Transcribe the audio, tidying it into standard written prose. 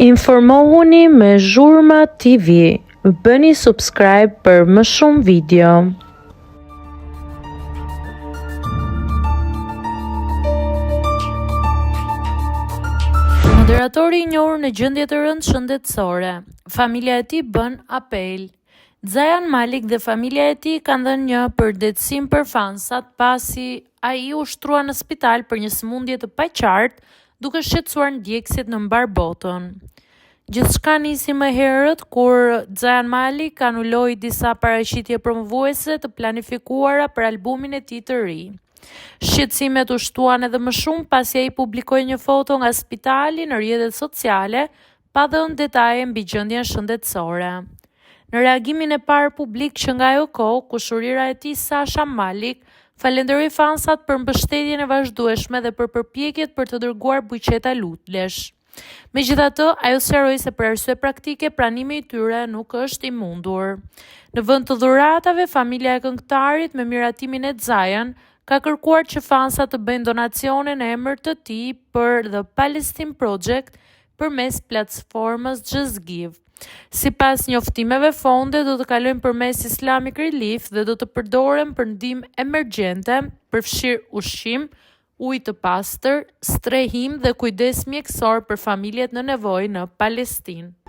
Informohuni me Zhurma TV. Bëni subscribe për më shumë video. Moderatori i njohur në gjendje të rëndë shëndetësore, familja e tij bën apel. Zayan Malik dhe familja e tij kanë dhënë një përditësim për fansat pasi ai u shtrua në spital për një sëmundje të paqartë, duke shqetësuar ndjekësit në mbar botën. Gjithçka nisi më herët kur Zayan Malik anuloi disa paraqitje promovuese të planifikuara për albumin e tij të ri. Shqetësimet u shtuan edhe më shumë pasi ai publikoi një foto nga spitali në rrjetet sociale, pa dhënë detaje mbi gjendjen shëndetësore. Në reagimin e parë publik që nga ajo kohë, kushërira e tij Sasha Malik falenderoi fansat për mbështetjen e vazhdueshme dhe për përpjekjet për të dërguar buqeta lutlesh. Megjithatë, ajo sqaroi se për arsye praktike pranimi i tyre nuk është i mundur. Në vend të dhuratave, familja e këngëtarit me miratimin e Zayan ka kërkuar që fansat të bëjnë donacione në emër të tij për The Palestine Project përmes platformës Just Give. Sipas njoftimeve, fondet do të kalojnë përmes Islamic Relief dhe do të përdoren për ndihmë emergjente, përfshirë ushqim, ujë të pastër, strehim dhe kujdes mjekësor për familjet në nevojë në Palestinë.